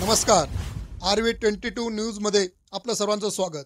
नमस्कार, RV22 news मध्ये आपलं सर्वांचं स्वागत।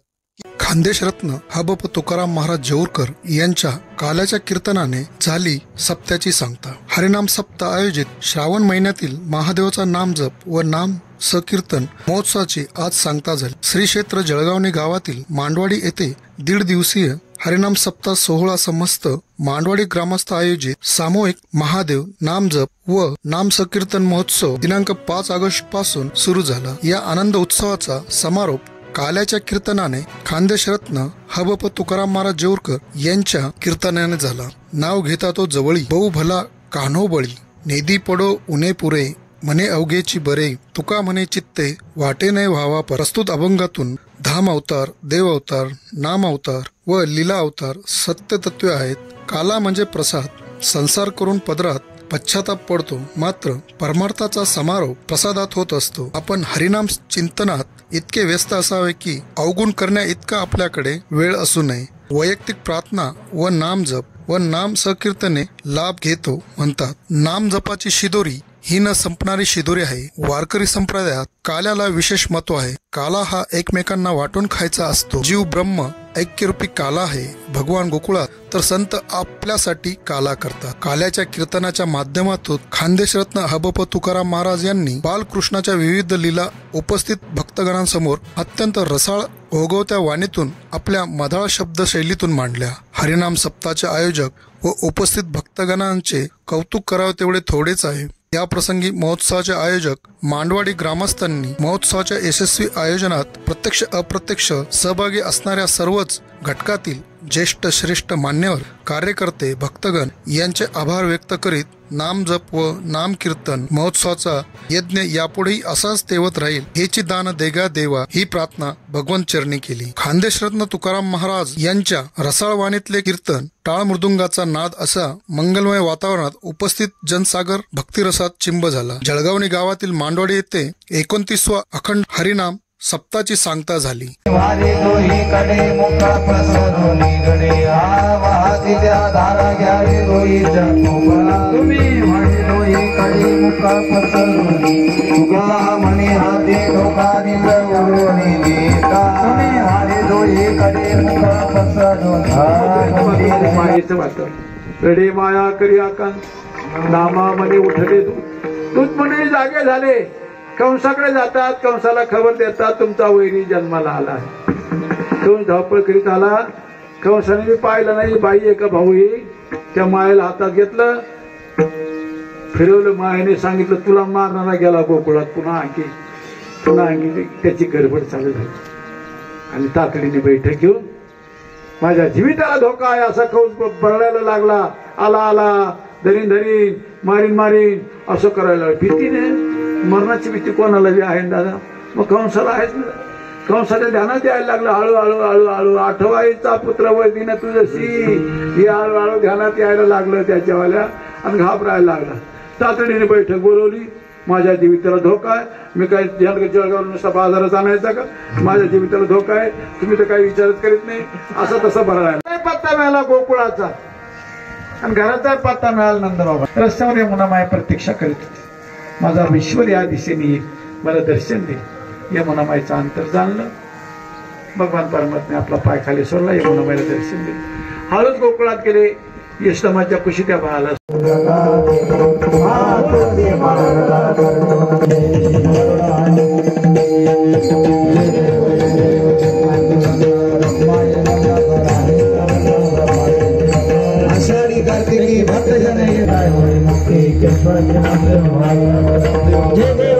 खानदेशरत्न हबप तुकाराम महाराज जेऊरकर यांच्या काल्याच्या कीर्तनाने झाली सप्त्याची सांगता। हरिनाम सप्ताह आयोजित श्रावण महिन्यातील महादेवाचा नाम जप व नाम संकीर्तन महोत्सवाची आज सांगता झाली। श्री क्षेत्र जळगावणे गावातील मांडवाडी येथे 1.5 दिवसीय हरिनाम सप्ताह सोहळा समस्त मांडवाडी ग्रामस्थ आयोजित सामूहिक महादेव नाम जप व नाम संकीर्तन महोत्सव दिनांक 5 ऑगस्ट पासून सुरू झाला। या आनंद उत्सवाचा समारोप काल्याच्या कीर्तनाने खानदेशरत्न हबप तुकाराम महाराज जेऊरकर यांच्या कीर्तनाने झाला। नाव घेता तो जवळी बहु भला कान्हो बळी, नेदी पडो उन्हे पुरे मने अवघेची बरे, तुका म्हणे चित्ते वाटे नाही व्हावा। प्रस्तुत अभंगातून धाम अवतार, देव अवतार, नाम अवतार व लीला अवतार सत्य तत्वे आहेत। काला म्हणजे प्रसाद, संसार करून पदरात पश्चाताप पडतो, मात्र परमार्थाचा समारोप प्रसादात होत असतो। आपण हरिनाम चिंतनात इतके व्यस्त असावे की अवगुण करण्या इतका आपल्याकडे वेळ असू नये। वैयक्तिक प्रार्थना व नाम जप व नाम संकीर्तने लाभ घेतो म्हणतात। नाम जपाची शिदोरी ही न संपणारी शिदोरी आहे। वारकरी संप्रदायात काल्याला विशेष महत्व आहे। काला हा एकमेकांना वाटून खायचा असतो। जीव ब्रह्म ऐक्यरूपी काला आहे। भगवान गोकुळात तर संत आपल्यासाठी काला करतात। काल्याच्या कीर्तनाच्या माध्यमातून खानदेशरत्न हबप तुकाराम महाराज यांनी बालकृष्णाच्या विविध लीला उपस्थित भक्तगणांसमोर अत्यंत रसाळ ओघवत्या वाणीतून आपल्या मधाळ शब्द शैलीतून मांडल्या। हरिनाम सप्ताहाचे आयोजक व उपस्थित भक्तगणांचे कौतुक करावे तेवढे थोडेच आहे। या प्रसंगी महोत्सवाचे आयोजक मांडवाडी ग्रामस्थांनी महोत्सवाच्या यशस्वी आयोजनात प्रत्यक्ष अप्रत्यक्ष सहभागी असणाऱ्या सर्वच घटकातील ज्येष्ठ श्रेष्ठ मान्यवर कार्यकर्ते भक्तगण यांचे आभार व्यक्त करीत नाम जप व नाम कीर्तन महोत्सवाचा यज्ञ यापुढेही असाच तेवत राहील हेची दान देगा देवा ही प्रार्थना भगवंत चरणी केली। खानदेशरत्न तुकाराम महाराज यांच्या रसाळ वाणीतले कीर्तन टाळ मृदुंगाचा नाद असा मंगलमय वातावरणात उपस्थित जनसागर भक्तिरसात चिंब झाला। जळगावणे गावातील मांडवाडी येथे 29वा अखंड हरिनाम सप्ताहाची सांगता झाली। रडे माया करी आकांत नामा म्हणे उठले दूत म्हणे जागे झाले। कंसाकडे जातात, कंसाला खबर देतात तुमचा वैरी जन्माला आला। कंस धावपळ करीत आला। कंसाने मी पाहिलं नाही बाई एका भाऊ त्या मायेला हातात घेतलं, फिरवलं। मायेने सांगितलं तुला मारणारा गेला गोकुळात। पुन्हा आणखी त्याची गडबड चालू झाली आणि तातडीने बैठक घेऊन माझ्या जीविताला धोका आहे असा कंस बरडायला लागला। आला धरीन मारीन असं करायला भीतीने, मरणाची भीती कोणाला बी आहे दादा। मग कंसाला आहेच ना। कंसाच्या ध्यानात यायला लागलं हळूहळू 8वाईचा पुत्र वैदीनं तुझशी हे हळूहळू ध्यानात यायला लागलं त्याच्यावाल्या आणि घाबरायला लागला। तातडीने बैठक बोलवली। माझ्या जीविताला धोका आहे, मी काय जळगाव नुसता बाजारात आणायचा का? माझ्या जीविताला धोका आहे, तुम्ही तर काही विचारच करीत नाही असं तसं भरायला। पत्ता मिळाला गोकुळाचा आणि घराचा पत्ता मिळाला नंदबाबा। रस्त्यावर यमुना माय प्रतीक्षा करीत होती। माझा ईश्वर या दिशेने येईल, मला दर्शन दे। यमुनामाईचं अंतर जाणलं, भगवान परमात्म्याने आपला पाय खाली सोडला, यमुनामाईला दर्शन दिले। हळूच गोकुळात गेले। यशोदामाच्या कुशी त्या बाळाला आषाढी कार्तिकी भक्त जन जय देव